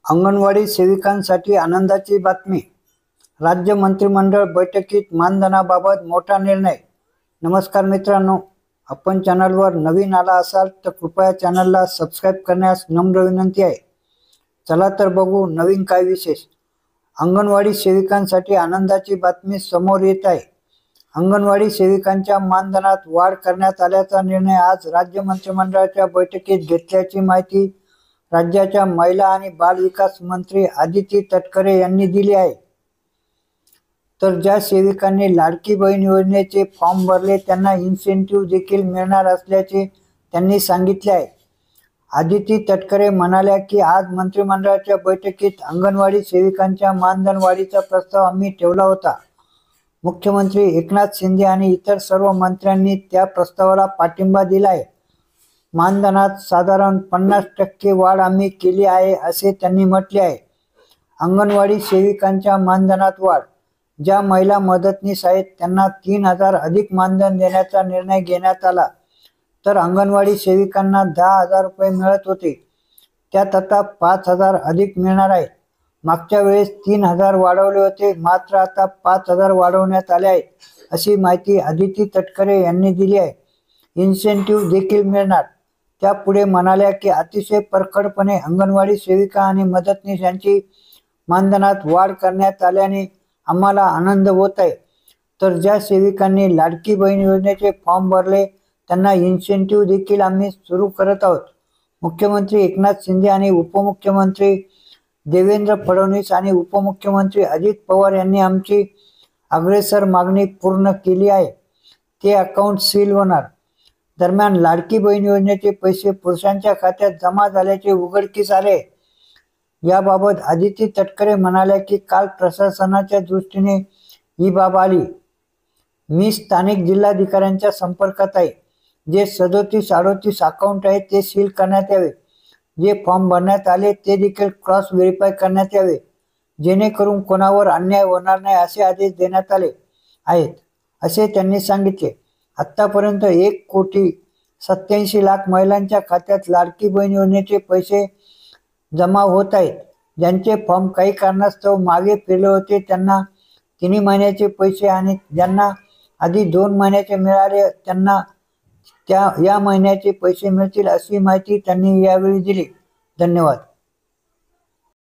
अंगणवाडी सेविकांसाठी आनंदाची बातमी। राज्य मंत्रिमंडळ बैठकीत मानधनाबाबत मोठा निर्णय। नमस्कार मित्रांनो, आपण चॅनलवर नवीन आला असाल तर कृपया चॅनलला सबस्क्राइब करण्यास नम्र विनंती आहे। चला तर बघू नवीन काय विशेष। अंगणवाडी सेविकांसाठी आनंदाची बातमी समोर येत आहे। अंगणवाडी सेविकांच्या मानधनात वाढ करण्यात आल्याचा निर्णय आज राज्य मंत्रिमंडळाच्या बैठकीत घेतल्याची माहिती राज्याच्या महिला आणि बाल विकास मंत्री आदिती तटकरे यांनी दिली आहे। तर ज्या सेविकांनी लाडकी बहीण योजनेचे फॉर्म भरले त्यांना इन्सेंटिव्ह देखील मिळणार असल्याचे त्यांनी सांगितले आहे। आदिती तटकरे म्हणाल्या की आज मंत्रिमंडळाच्या बैठकीत अंगणवाडी सेविकांच्या मानधन वाढीचा प्रस्ताव आम्ही ठेवला होता। मुख्यमंत्री एकनाथ शिंदे आणि इतर सर्व मंत्र्यांनी त्या प्रस्तावाला पाठिंबा दिला आहे। मानधनात साधारण 50% वाढ आम्ही केली आहे असे त्यांनी म्हटले आहे। अंगणवाडी सेविकांच्या मानधनात वाढ। ज्या महिला मदतनीस आहेत त्यांना 3000 अधिक मानधन देण्याचा निर्णय घेण्यात आला, तर अंगणवाडी सेविकांना 10,000 रुपये मिळत होते, त्यात आता 5000 अधिक मिळणार आहेत। मागच्या वेळेस 3000 वाढवले होते, मात्र आता 5000 वाढवण्यात आले आहेत, अशी माहिती आदिती तटकरे यांनी दिली आहे। इन्सेंटिव्ह देखील मिळणार। त्या पुढे म्हणाल्या की अतिशय परखडपणे अंगणवाडी सेविका आणि मदतनीस यांची मानधनात वाढ करण्यात आल्याने आम्हाला आनंद होत आहे। तर ज्या सेविकांनी लाडकी बहीण योजनेचे फॉर्म भरले त्यांना इन्सेंटिव्ह देखील आम्ही सुरू करत आहोत। मुख्यमंत्री एकनाथ शिंदे आणि उपमुख्यमंत्री देवेंद्र फडणवीस आणि उपमुख्यमंत्री अजित पवार यांनी आमची अग्रेसर मागणी पूर्ण केली आहे। ते अकाउंट सील होणार। दरम्यान लाडकी बहीण योजनेचे पैसे पुरुषांच्या खात्यात जमा झाल्याचे उघडकीस आले। याबाबत आदिती तटकरे म्हणाल्या की काल प्रशासनाच्या दृष्टीने ही बाब आली। मी स्थानिक जिल्हाधिकाऱ्यांच्या संपर्कात आहे। जे 37-38 अकाउंट आहेत ते सील करण्यात यावे। जे फॉर्म भरण्यात आले ते देखील क्रॉस व्हेरीफाय करण्यात यावे, जेणेकरून कोणावर अन्याय होणार नाही असे आदेश देण्यात आले आहेत, असे त्यांनी सांगितले। आतापर्यंत 1,87,00,000 महिलांच्या खात्यात लाडकी बहीण योजनेचे पैसे जमा होत आहेत। ज्यांचे फॉर्म काही कारणास्तव मागे फिरले होते त्यांना 3 महिन्याचे पैसे आणि ज्यांना आधी 2 महिन्याचे मिळाले त्यांना या महिन्याचे पैसे मिळतील, अशी माहिती त्यांनी यावेळी दिली। धन्यवाद।